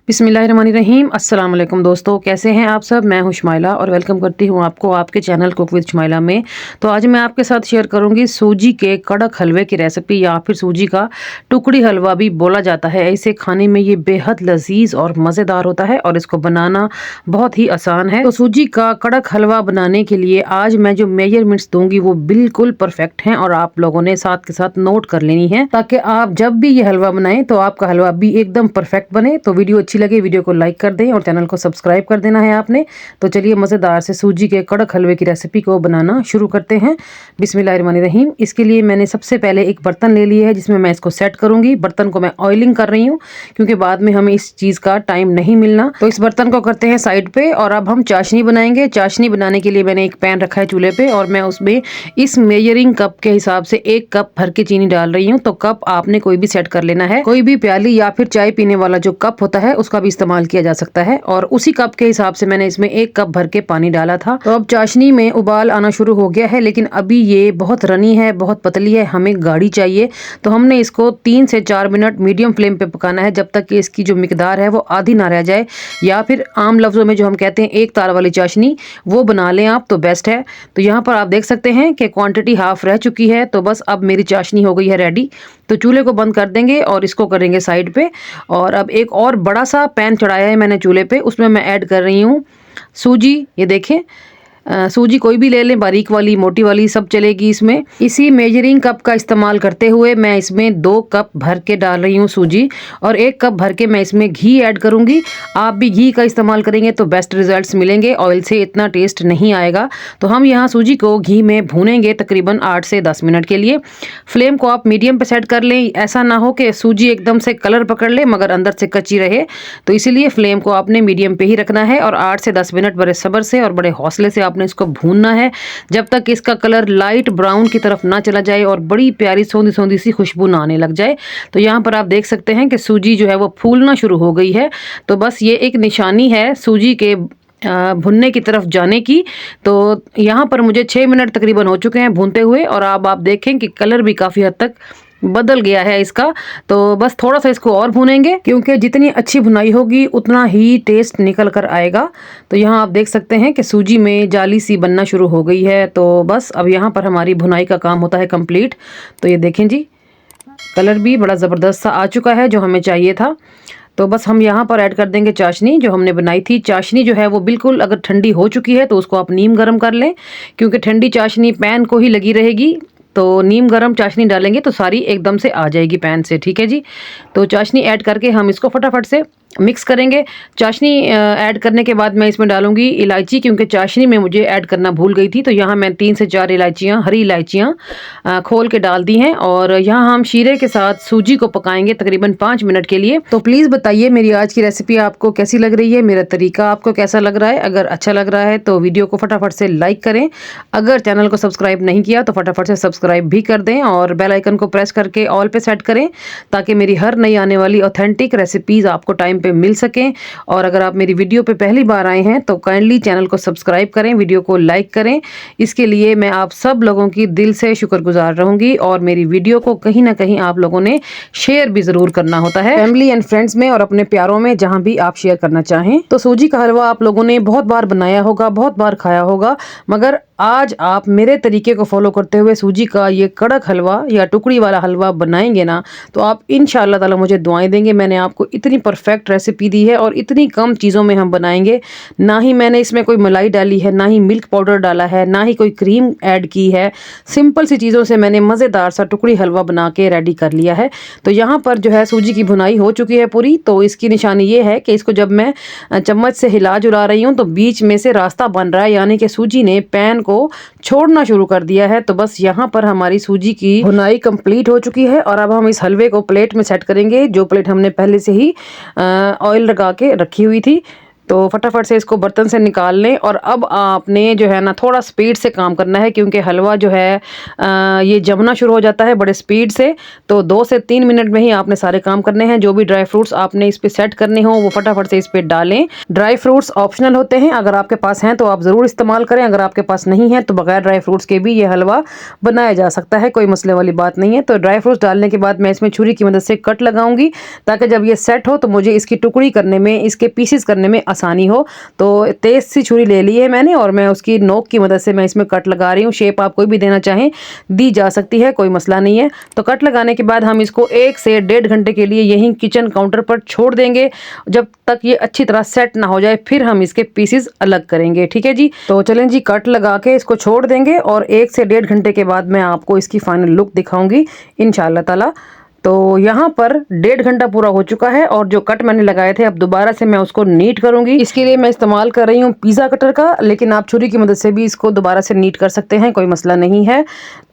बिस्मिल्लाहिर्रहमानिर्रहीम। अस्सलाम वालेकुम दोस्तों, कैसे हैं आप सब। मैं हूं शुमाइला और वेलकम करती हूं आपको आपके चैनल कुक विद शुमाइला में। तो आज मैं आपके साथ शेयर करूंगी सूजी के कड़क हलवे की रेसिपी, या फिर सूजी का टुकड़ी हलवा भी बोला जाता है। इसे खाने में ये बेहद लजीज और मज़ेदार होता है और इसको बनाना बहुत ही आसान है। तो सूजी का कड़क हलवा बनाने के लिए आज मैं जो मेजरमेंट्स दूंगी वो बिल्कुल परफेक्ट हैं और आप लोगों ने साथ के साथ नोट कर लेनी है, ताकि आप जब भी ये हलवा बनाएं तो आपका हलवा भी एकदम परफेक्ट बने। तो वीडियो अच्छी लगे वीडियो को लाइक कर दें और चैनल को सब्सक्राइब कर देना है आपने। तो चलिए मज़ेदार से सूजी के कड़क हलवे की रेसिपी को बनाना शुरू करते हैं। बिस्मिल्लाहिर्रहमानिर्रहीम। इसके लिए मैंने सबसे पहले एक बर्तन ले लिया है जिसमें मैं इसको सेट करूंगी। बर्तन को मैं ऑयलिंग कर रही हूँ क्योंकि बाद में हमें इस चीज़ का टाइम नहीं मिलना। तो इस बर्तन को करते हैं साइड पे और अब हम चाशनी बनाएंगे। चाशनी बनाने के लिए मैंने एक पैन रखा है चूल्हे पे और मैं उसमें इस मेजरिंग कप के हिसाब से 1 कप भर के चीनी डाल रही हूँ। तो कप आपने कोई भी सेट कर लेना है, कोई भी प्याली या फिर चाय पीने वाला जो कप होता है उसका भी इस्तेमाल किया जा सकता है। और उसी कप के हिसाब से मैंने इसमें 1 कप भर के पानी डाला था। तो अब चाशनी में उबाल आना शुरू हो गया है, लेकिन अभी ये बहुत रनी है, बहुत पतली है, हमें गाढ़ी चाहिए। तो हमने इसको 3 से 4 मिनट मीडियम फ्लेम पे पकाना है, जब तक कि इसकी जो मिकदार है वो आधी ना रह जाए, या फिर आम लफ्जों में जो हम कहते हैं एक तार वाली चाशनी, वो बना लें आप तो बेस्ट है। तो यहाँ पर आप देख सकते हैं कि क्वांटिटी हाफ रह चुकी है। तो बस अब मेरी चाशनी हो गई है रेडी। तो चूल्हे को बंद कर देंगे और इसको करेंगे साइड पे। और अब एक और बड़ा सा पैन चढ़ाया है मैंने चूल्हे पे, उसमें मैं ऐड कर रही हूँ सूजी। ये देखें, सूजी कोई भी ले लें, बारीक वाली मोटी वाली सब चलेगी इसमें। इसी मेजरिंग कप का इस्तेमाल करते हुए मैं इसमें 2 कप भर के डाल रही हूँ सूजी, और 1 कप भर के मैं इसमें घी ऐड करूँगी। आप भी घी का इस्तेमाल करेंगे तो बेस्ट रिजल्ट्स मिलेंगे, ऑयल से इतना टेस्ट नहीं आएगा। तो हम यहाँ सूजी को घी में भूनेंगे तकरीबन 8 से 10 मिनट के लिए। फ्लेम को आप मीडियम पे सेट कर लें, ऐसा ना हो कि सूजी एकदम से कलर पकड़ ले मगर अंदर से कच्ची रहे। तो इसीलिए फ्लेम को आपने मीडियम पे ही रखना है और 8 से 10 मिनट बड़े सब्र से और बड़े हौसले से आपने इसको भूनना है, जब तक इसका कलर लाइट ब्राउन की तरफ ना चला जाए और बड़ी प्यारी सौंधी सौंधी सी खुशबू ना आने लग जाए। तो यहाँ पर आप देख सकते हैं कि सूजी जो है वो फूलना शुरू हो गई है। तो बस ये एक निशानी है सूजी के भुनने की तरफ जाने की। तो यहाँ पर मुझे 6 मिनट तकरीबन हो चुके हैं भूनते हुए, और अब आप देखें कि कलर भी काफ़ी हद तक बदल गया है इसका। तो बस थोड़ा सा इसको और भूनेंगे, क्योंकि जितनी अच्छी भुनाई होगी उतना ही टेस्ट निकल कर आएगा। तो यहाँ आप देख सकते हैं कि सूजी में जाली सी बनना शुरू हो गई है। तो बस अब यहाँ पर हमारी भुनाई का काम होता है कंप्लीट। तो ये देखें जी, कलर भी बड़ा ज़बरदस्त सा आ चुका है जो हमें चाहिए था। तो बस हम यहाँ पर ऐड कर देंगे चाशनी जो हमने बनाई थी। चाशनी जो है वो बिल्कुल अगर ठंडी हो चुकी है तो उसको आप नीम गर्म कर लें, क्योंकि ठंडी चाशनी पैन को ही लगी रहेगी। तो नीम गर्म चाशनी डालेंगे तो सारी एकदम से आ जाएगी पैन से, ठीक है जी। तो चाशनी ऐड करके हम इसको फटाफट से मिक्स करेंगे। चाशनी ऐड करने के बाद मैं इसमें डालूंगी इलायची, क्योंकि चाशनी में मुझे ऐड करना भूल गई थी। तो यहाँ मैं 3 से 4 इलायचियाँ, हरी इलायचियाँ खोल के डाल दी हैं। और यहाँ हम शीरे के साथ सूजी को पकाएंगे तकरीबन 5 मिनट के लिए। तो प्लीज़ बताइए मेरी आज की रेसिपी आपको कैसी लग रही है, मेरा तरीका आपको कैसा लग रहा है। अगर अच्छा लग रहा है तो वीडियो को फटाफट से लाइक करें। अगर चैनल को सब्सक्राइब नहीं किया तो फटाफट से सब्सक्राइब भी कर दें और बेल आइकन को प्रेस करके ऑल पे सेट करें, ताकि मेरी हर नई आने वाली ऑथेंटिक रेसिपीज़ आपको टाइम पे मिल सकें। और अगर आप मेरी वीडियो पे पहली बार आए हैं तो काइंडली चैनल को सब्सक्राइब करें, वीडियो को लाइक करें। इसके लिए मैं आप सब लोगों की दिल से शुक्रगुजार रहूंगी। और मेरी वीडियो को कहीं ना कहीं आप लोगों ने शेयर भी ज़रूर करना होता है, फैमिली एंड फ्रेंड्स में और अपने प्यारों में, जहां भी आप शेयर करना चाहें। तो सूजी का हलवा आप लोगों ने बहुत बार बनाया होगा, बहुत बार खाया होगा, मगर आज आप मेरे तरीके को फॉलो करते हुए सूजी का ये कड़क हलवा या टुकड़ी वाला हलवा बनाएंगे ना, तो आप इंशाअल्लाह ताला मुझे दुआएं देंगे। मैंने आपको इतनी परफेक्ट रेसिपी दी है और इतनी कम चीज़ों में हम बनाएंगे। ना ही मैंने इसमें कोई मलाई डाली है, ना ही मिल्क पाउडर डाला है, ना ही कोई क्रीम ऐड की है। सिंपल सी चीज़ों से मैंने मज़ेदार सा टुकड़ी हलवा बना के रेडी कर लिया है। तो यहाँ पर जो है सूजी की भुनाई हो चुकी है पूरी। तो इसकी निशानी ये है कि इसको जब मैं चम्मच से हिला जुला रही हूँ तो बीच में से रास्ता बन रहा है, यानी कि सूजी ने पैन को छोड़ना शुरू कर दिया है। तो बस यहाँ पर हमारी सूजी की भुनाई कंप्लीट हो चुकी है। और अब हम इस हलवे को प्लेट में सेट करेंगे, जो प्लेट हमने पहले से ही ऑयल लगा के रखी हुई थी। तो फटाफट से इसको बर्तन से निकाल लें। और अब आपने जो है ना थोड़ा स्पीड से काम करना है, क्योंकि हलवा जो है ये जमना शुरू हो जाता है बड़े स्पीड से। तो 2 से 3 मिनट में ही आपने सारे काम करने हैं। जो भी ड्राई फ्रूट्स आपने इस पे सेट करने हो वो फटाफट से इस पे डालें। ड्राई फ्रूट्स ऑप्शनल होते हैं, अगर आपके पास हैं तो आप ज़रूर इस्तेमाल करें, अगर आपके पास नहीं है तो बगैर ड्राई फ्रूट्स के भी ये हलवा बनाया जा सकता है, कोई मसले वाली बात नहीं है। तो ड्राई फ्रूट्स डालने के बाद मैं इसमें छुरी की मदद से कट लगाऊंगी, ताकि जब ये सेट हो तो मुझे इसकी टुकड़ी करने में, इसके पीसेस करने में आसानी हो। तो तेज़ सी छुरी ले ली है मैंने और मैं उसकी नोक की मदद से मैं इसमें कट लगा रही हूँ। शेप आप कोई भी देना चाहें दी जा सकती है, कोई मसला नहीं है। तो कट लगाने के बाद हम इसको 1 से 1.5 घंटे के लिए यहीं किचन काउंटर पर छोड़ देंगे, जब तक ये अच्छी तरह सेट ना हो जाए। फिर हम इसके पीसेस अलग करेंगे, ठीक है जी। तो चलें जी, कट लगा के इसको छोड़ देंगे और 1 से 1.5 घंटे के बाद मैं आपको इसकी फाइनल लुक दिखाऊंगी इंशाल्लाह ताला। तो यहाँ पर 1.5 घंटा पूरा हो चुका है और जो कट मैंने लगाए थे अब दोबारा से मैं उसको नीट करूंगी। इसके लिए मैं इस्तेमाल कर रही हूँ पिज़्ज़ा कटर का, लेकिन आप छुरी की मदद से भी इसको दोबारा से नीट कर सकते हैं, कोई मसला नहीं है।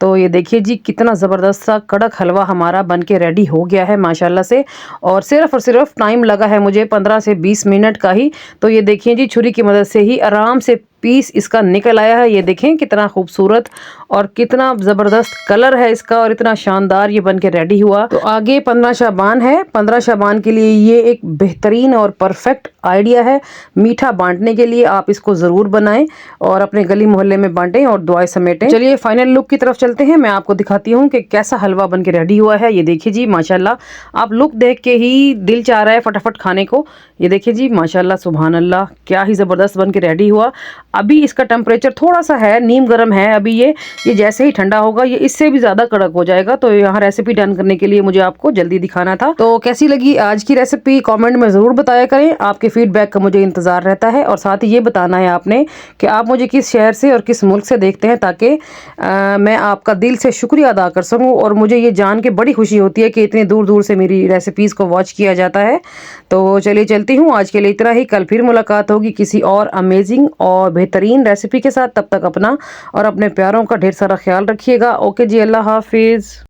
तो ये देखिए जी, कितना ज़बरदस्त सा कड़क हलवा हमारा बन के रेडी हो गया है माशाल्लाह से। और सिर्फ टाइम लगा है मुझे 15 से 20 मिनट का ही। तो ये देखिए जी, छुरी की मदद से ही आराम से पीस इसका निकल आया है। ये देखें कितना खूबसूरत और कितना ज़बरदस्त कलर है इसका, और इतना शानदार ये बन के रेडी हुआ। तो आगे 15 शाबान है, 15 शाबान के लिए ये एक बेहतरीन और परफेक्ट आइडिया है मीठा बांटने के लिए। आप इसको ज़रूर बनाएं और अपने गली मोहल्ले में बांटें और दुआएं समेटें। चलिए फाइनल लुक की तरफ चलते हैं, मैं आपको दिखाती हूँ कि कैसा हलवा बन के रेडी हुआ है। ये देखिए जी माशाल्लाह, आप लुक देख के ही दिल चाह रहा है फटाफट खाने को। ये देखिए जी माशाल्लाह, सुभान अल्लाह, क्या ही ज़बरदस्त बन के रेडी हुआ। अभी इसका टेम्परेचर थोड़ा सा है, नीम गर्म है अभी। ये जैसे ही ठंडा होगा ये इससे भी ज़्यादा कड़क हो जाएगा। तो यहाँ रेसिपी डन करने के लिए मुझे आपको जल्दी दिखाना था। तो कैसी लगी आज की रेसिपी कमेंट में ज़रूर बताया करें, आपके फीडबैक का मुझे इंतज़ार रहता है। और साथ ही ये बताना है आपने कि आप मुझे किस शहर से और किस मुल्क से देखते हैं, ताकि मैं आपका दिल से शुक्रिया अदा कर सकूँ। और मुझे ये जान के बड़ी खुशी होती है कि इतने दूर दूर से मेरी रेसिपीज़ को वॉच किया जाता है। तो चलिए चलती हूँ, आज के लिए इतना ही। कल फिर मुलाकात होगी किसी और अमेजिंग और बेहतरीन रेसिपी के साथ। तब तक अपना और अपने प्यारों का ढेर सारा ख्याल रखिएगा। ओके जी, अल्लाह हाफिज़।